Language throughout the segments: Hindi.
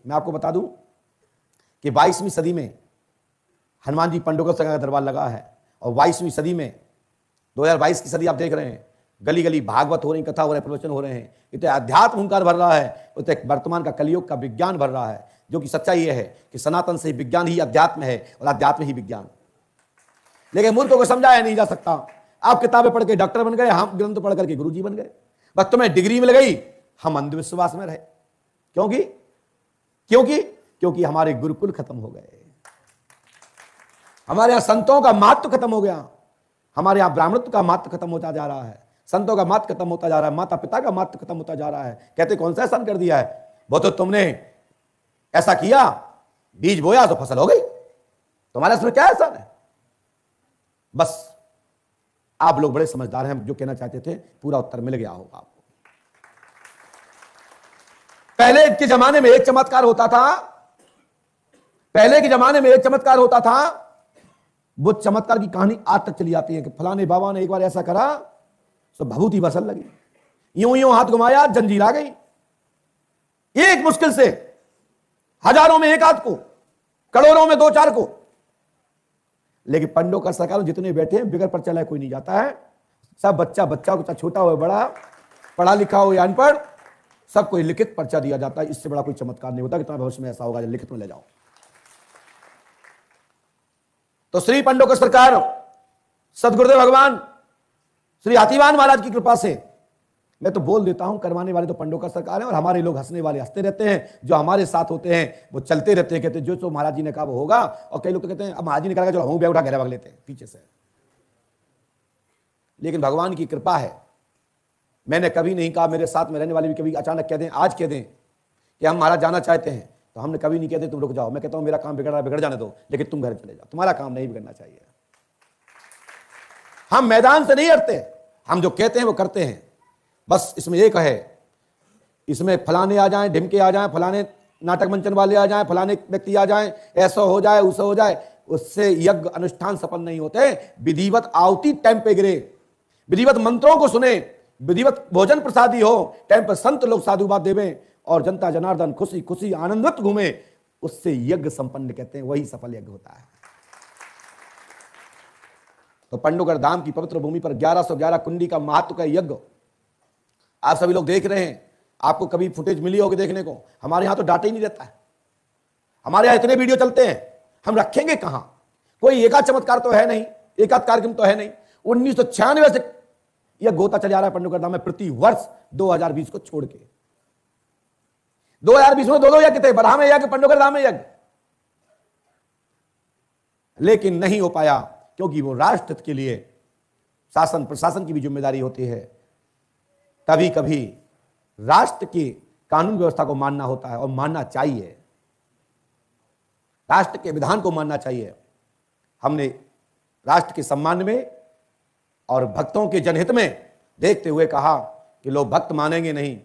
मैं आपको बता दूं कि 22वीं सदी में हनुमान जी पंडोकर सरकार का दरबार लगा है, और 22वीं सदी में 2022 की सदी आप देख रहे हैं, गली गली भागवत हो रही, कथा हो रहे, प्रवचन हो रहे हैं, इतने अध्यात्म हुंकार भर रहा है, उतने वर्तमान का कलयुग का विज्ञान भर रहा है, जो कि सच्चाई यह है कि सनातन से विज्ञान ही अध्यात्म है और अध्यात्म ही विज्ञान। लेकिन मूर्खों को समझाया नहीं जा सकता। आप किताबें पढ़ के डॉक्टर बन गए, हम ग्रंथ पढ़ करके गुरुजी बन गए, बस तुम्हें डिग्री मिल गई, हम अंधविश्वास में रहे। क्योंकि क्योंकि क्योंकि हमारे गुरुकुल खत्म हो गए, हमारे यहां संतों का महत्व खत्म हो गया, हमारे यहां ब्राह्मणत्व का महत्व खत्म होता जा रहा है, संतों का महत्व खत्म होता जा रहा है, माता पिता का महत्व खत्म होता जा रहा है। कहते कौन सा एहसान कर दिया है, वो तो तुमने ऐसा किया, बीज बोया तो फसल हो गई, तुम्हारे इसमें क्या एहसान है। बस आप लोग बड़े समझदार हैं, जो कहना चाहते थे पूरा उत्तर मिल गया होगा आपको। पहले के जमाने में एक चमत्कार होता था, पहले के जमाने में एक चमत्कार होता था, वो चमत्कार की कहानी आज तक चली आती है कि फलाने बाबा ने एक बार ऐसा करा तो भभूति बसल लगी, यूं यूं हाथ घुमाया जंजीर आ गई। एक मुश्किल से हजारों में एक आध को, करोड़ों में दो चार को। लेकिन पंडोकर सरकार जितने बैठे हैं बिगर पर्चा लाए कोई नहीं जाता है, सब बच्चा को, छोटा हो बड़ा, पढ़ा लिखा हो या अनपढ़, सबको लिखित पर्चा दिया जाता है। इससे बड़ा कोई चमत्कार नहीं होता कि तुम्हारे भविष्य में ऐसा होगा, लिखित में ले जाओ। तो श्री पंडोकर सरकार, सदगुरुदेव भगवान श्री हाथीवान महाराज की कृपा से, मैं तो बोल देता हूं, करवाने वाले तो पंडोकर सरकार है, और हमारे लोग हंसने वाले हंसते रहते हैं, जो हमारे साथ होते हैं वो चलते रहते हैं, कहते हैं जो महाराज जी ने कहा वो होगा। और कई लोग तो कहते हैं अब महाराज जी ने कहा चलो हम बैग उठा घेरा भाग लेते हैं पीछे से। लेकिन भगवान की कृपा है, मैंने कभी नहीं कहा, मेरे साथ में रहने वाले भी कभी अचानक कह दें, आज कह दें कि हम महाराज जाना चाहते हैं, तो हमने कभी नहीं कहते तुम रुक जाओ। मैं कहता हूं मेरा काम बिगड़ रहा है, बिगड़ जाने दो, लेकिन तुम घर चले जाओ, तुम्हारा काम नहीं बिगड़ना चाहिए। हम मैदान से नहीं हटते, हम जो कहते हैं वो करते हैं। बस इसमें एक है, इसमें फलाने आ जाएं, ढिमके आ जाएं, फलाने नाटक मंचन वाले आ जाएं, फलाने व्यक्ति आ जाएं, ऐसा हो जाए उससे हो जाए, उससे यज्ञ अनुष्ठान सफल नहीं होते। विधिवत आहुति टाइम पे गिरे, विधिवत मंत्रों को सुने, विधिवत भोजन प्रसादी हो, टाइम पर संत लोग साधुवाद देवें, और जनता जनार्दन खुशी खुशी आनंदित घूमे, उससे यज्ञ संपन्न कहते हैं, वही सफल यज्ञ होता है। तो पंडोकर धाम की पवित्र भूमि पर 1111 कुंडी का महत्व का यज्ञ आप सभी लोग देख रहे हैं। आपको कभी फुटेज मिली होगी देखने को, हमारे यहां तो डाटा ही नहीं रहता है। हमारे यहां इतने वीडियो चलते हैं, हम रखेंगे कहां? कोई एकाध चमत्कार तो है नहीं, एकाध कार्यक्रम तो है नहीं। 1996 से यह गोता चल जा रहा है पंडोकर धाम में, प्रति वर्ष 2020 को छोड़ के। 2020 में दो यज्ञ थे, बरहा में यज्ञ, पंडोकर धाम में यज्ञ, लेकिन नहीं हो पाया, क्योंकि वो राष्ट्र के लिए शासन प्रशासन की भी जिम्मेदारी होती है। कभी कभी राष्ट्र की कानून व्यवस्था को मानना होता है, और मानना चाहिए, राष्ट्र के विधान को मानना चाहिए। हमने राष्ट्र के सम्मान में और भक्तों के जनहित में देखते हुए कहा कि लोग भक्त मानेंगे नहीं,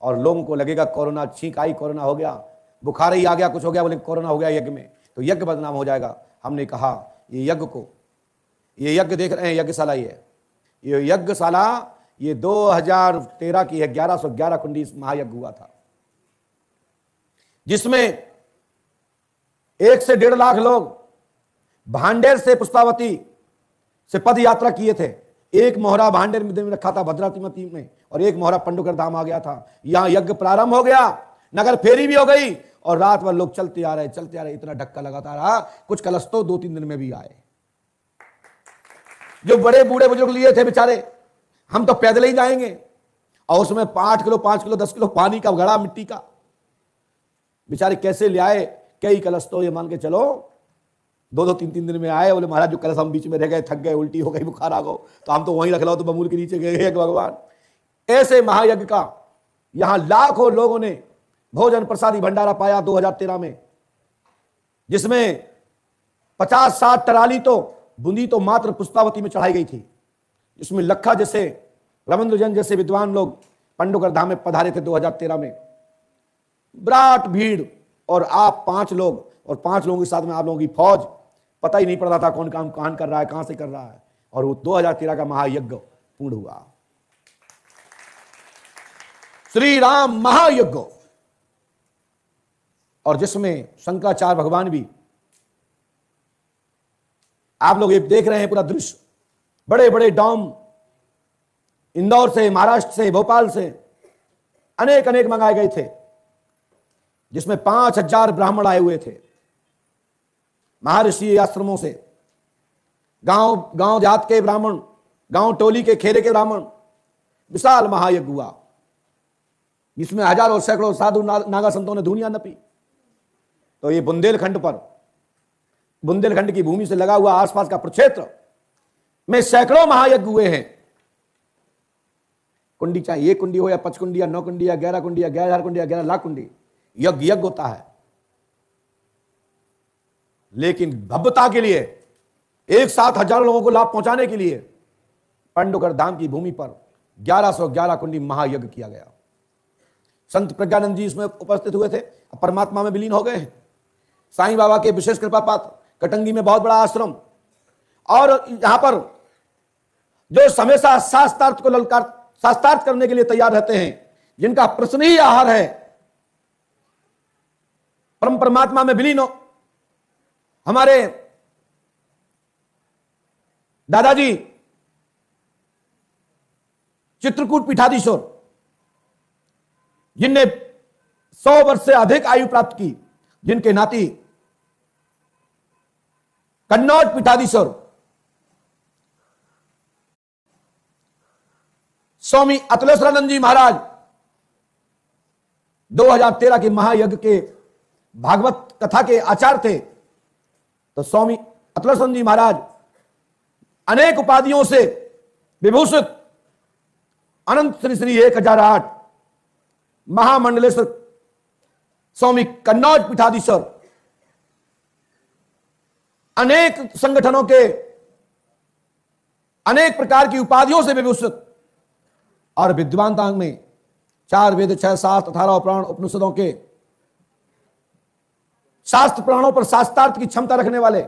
और लोगों को लगेगा कोरोना, छींक आई, कोरोना हो गया, बुखार ही आ गया, कुछ हो गया, बोले कोरोना हो गया यज्ञ में, तो यज्ञ बदनाम हो जाएगा। हमने कहा ये यज्ञ को, ये यज्ञ देख रहे हैं यज्ञशाला, ये यज्ञशाला ये 2013 की है, 1111 कुंडी महायज्ञ हुआ था, जिसमें 1 से 1.5 लाख लोग भांडेर से पुष्पावती से पद यात्रा किए थे। एक मोहरा भांडेर में रखा था भद्रावती में, और एक मोहरा पंडोकर धाम आ गया था। यहां यज्ञ प्रारंभ हो गया, नगर फेरी भी हो गई, और रात भर लोग चलते आ रहे, इतना धक्का लगाता रहा। कुछ कलश तो 2-3 दिन में भी आए। जो बड़े बूढ़े बुजुर्ग लिए थे बेचारे, हम तो पैदल ही जाएंगे, और उसमें 8 किलो 5 किलो 10 किलो पानी का घड़ा मिट्टी का, बेचारे कैसे ले आए। कई कलश तो ये मान के चलो 2-2 3-3 दिन में आए। बोले महाराज जो कलश हम बीच में रह गए, थक गए, उल्टी हो गई, बुखार आ गो, तो हम तो वहीं रख लो, तो बमूल के नीचे गए भगवान। ऐसे महायज्ञ का यहां लाखों लोगों ने भोजन प्रसादी भंडारा पाया 2013 में, जिसमें 50-60 टराली तो बूंदी तो मात्र पुष्पावती में चढ़ाई गई थी, जिसमें लखा जैसे, रविंद्र जैन जैसे विद्वान लोग पंडोकर धाम में पधारे थे 2013 में। विराट भीड़, और आप 5 लोग, और 5 लोगों के साथ में आप लोगों की फौज, पता ही नहीं पड़ रहा था कौन काम कहां कर रहा है, कहां से कर रहा है। और वो 2013 का महायज्ञ पूर्ण हुआ। श्री राम महायज्ञ और जिसमें शंकराचार्य भगवान भी, आप लोग ये देख रहे हैं पूरा दृश्य, बड़े बड़े डॉम इंदौर से, महाराष्ट्र से, भोपाल से अनेक अनेक मंगाए गए थे, जिसमें 5000 ब्राह्मण आए हुए थे महर्षि आश्रमों से, गांव गांव जात के ब्राह्मण, गांव टोली के खेरे के ब्राह्मण। विशाल महायज्ञ हुआ, जिसमें हजारों सैकड़ों साधु नागा संतों ने दुनिया न पी। तो ये बुंदेलखंड पर, बुंदेलखंड की भूमि से लगा हुआ आसपास का प्रक्षेत्र में सैकड़ों महायज्ञ हुए हैं। कुंडी चाहे 1 कुंडी हो या 5 कुंडी या 9 कुंडी या 11 कुंडी या 11,000 कुंडी या 11 लाख कुंडी, यज्ञ यज्ञ होता है। लेकिन भव्यता के लिए, एक साथ हजारों लोगों को लाभ पहुंचाने के लिए पांडुकर धाम की भूमि पर 1111 कुंडी महायज्ञ किया गया। संत प्रज्ञानंद जी इसमें उपस्थित हुए थे, अब परमात्मा में विलीन हो गए हैं। साईं बाबा के विशेष कृपा पात्र, कटंगी में बहुत बड़ा आश्रम, और यहां पर जो हमेशा शास्त्रार्थ को ललकार, शास्त्रार्थ करने के लिए तैयार रहते हैं, जिनका प्रश्न ही आहार है परम परमात्मा में विलीन हो। हमारे दादाजी चित्रकूट पीठाधीश्वर, जिनने 100 वर्ष से अधिक आयु प्राप्त की, जिनके नाती कन्नौज पीठाधीश्वर स्वामी अतुलेश्वरानंद जी महाराज 2013 के महायज्ञ के भागवत कथा के आचार्य थे। तो स्वामी अतुलेश्वरानंद जी महाराज अनेक उपाधियों से विभूषित अनंत श्री श्री 1008 महामंडलेश्वर स्वामी कन्नौज पीठाधीश्वर, अनेक संगठनों के अनेक प्रकार की उपाधियों से विभूषित, और विद्वानता में 4 वेद 6 शास्त्र 18 पुराण उपनिषदों के शास्त्र पुराणों पर शास्त्रार्थ की क्षमता रखने वाले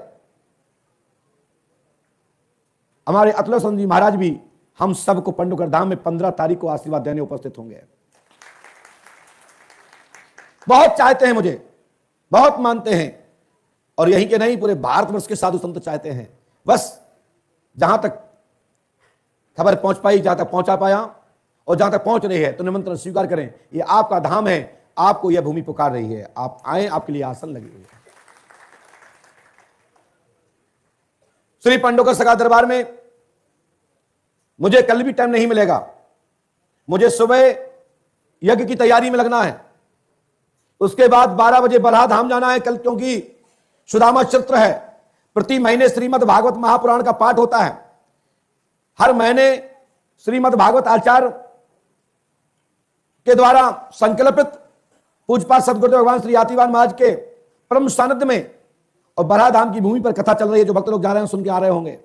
हमारे अतुलेश्वरानंद जी महाराज भी हम सबको पांडुकर धाम में 15 तारीख को आशीर्वाद देने उपस्थित होंगे। बहुत चाहते हैं मुझे, बहुत मानते हैं, और यहीं के नहीं पूरे भारतवर्ष के साधु संत चाहते हैं। बस जहां तक खबर पहुंच पाई, जहां तक पहुंचा पाया, और जहां तक पहुंच रही है तो निमंत्रण स्वीकार करें। ये आपका धाम है, आपको यह भूमि पुकार रही है, आप आए, आपके लिए आसन लगी हुई है। श्री पांडुकर सगा दरबार में मुझे कल भी टाइम नहीं मिलेगा, मुझे सुबह यज्ञ की तैयारी में लगना है, उसके बाद 12 बजे बरहा धाम जाना है कल, क्योंकि सुदामा चरित्र है। प्रति महीने श्रीमद् भागवत महापुराण का पाठ होता है। हर महीने श्रीमद् भागवत आचार्य के द्वारा संकल्पित पूजपाठ सदगुरुदेव भगवान श्री यातिवान महाराज के परम सानिध्य में और बरहा धाम की भूमि पर कथा चल रही है। जो भक्त लोग जा रहे हैं सुन के आ रहे होंगे।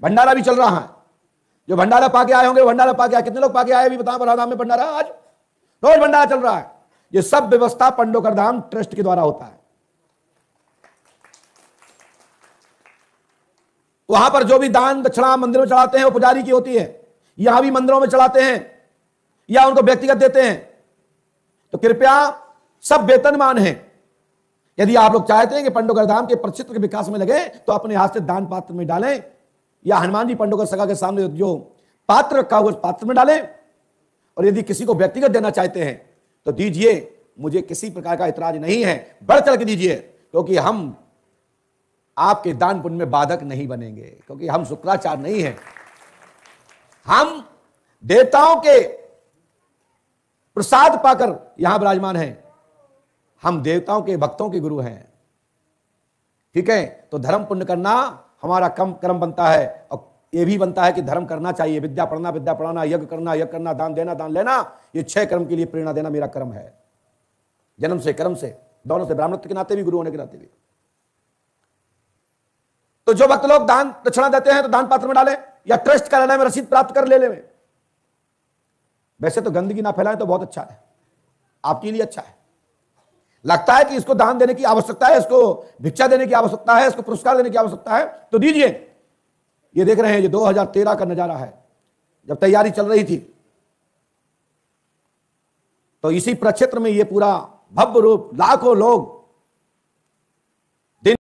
भंडारा भी चल रहा है, जो भंडारा पाके आए होंगे भंडारा पाके आए। कितने लोग पाके आए भी बताओ, बरहा धाम में भंडारा आज रोज भंडारा चल रहा है। ये सब व्यवस्था पांडुकर धाम ट्रस्ट के द्वारा होता है। वहां पर जो भी दान दक्षिणा मंदिर में चढ़ाते हैं वो पुजारी की होती है, यहां भी मंदिरों में चढ़ाते हैं या उनको व्यक्तिगत देते हैं। तो कृपया सब वेतनमान हैं। यदि आप लोग चाहते हैं कि पांडुकर धाम के प्रक्षेत्र के विकास में लगे तो अपने हाथ से दान पात्र में डालें, या हनुमान जी पांडुकर सगा के सामने जो पात्र रखा हुआ उस पात्र में डालें। और यदि किसी को व्यक्तिगत देना चाहते हैं तो दीजिए, मुझे किसी प्रकार का इतराज नहीं है, बढ़ चढ़ के दीजिए, क्योंकि हम आपके दान पुण्य में बाधक नहीं बनेंगे, क्योंकि हम शुक्राचार्य नहीं हैं। हम देवताओं के प्रसाद पाकर यहां विराजमान हैं, हम देवताओं के भक्तों के गुरु हैं। ठीक है, तो धर्म पुण्य करना हमारा कम कर्म बनता है, और यह भी बनता है कि धर्म करना चाहिए। विद्या पढ़ना, विद्या पढ़ाना, यज्ञ करना, दान देना, दान लेना, ये 6 कर्म के लिए प्रेरणा देना मेरा कर्म है। जन्म से, कर्म से, दोनों से, ब्राह्मणत्व के नाते भी, गुरु होने के नाते भी। तो जो भक्त लोग दान दक्षिणा देते हैं तो दान पात्र में डालें, या ट्रस्ट कार्यालय में रसीद प्राप्त कर ले लें। वैसे तो गंदगी ना फैलाएं तो बहुत अच्छा है, आपके लिए अच्छा है। लगता है कि इसको दान देने की आवश्यकता है, इसको भिक्षा देने की आवश्यकता है, इसको पुरस्कार देने की आवश्यकता है, तो दीजिए। ये देख रहे हैं, ये 2013 का नजारा है, जब तैयारी चल रही थी। तो इसी प्रक्षेत्र में ये पूरा भव्य रूप, लाखों लोग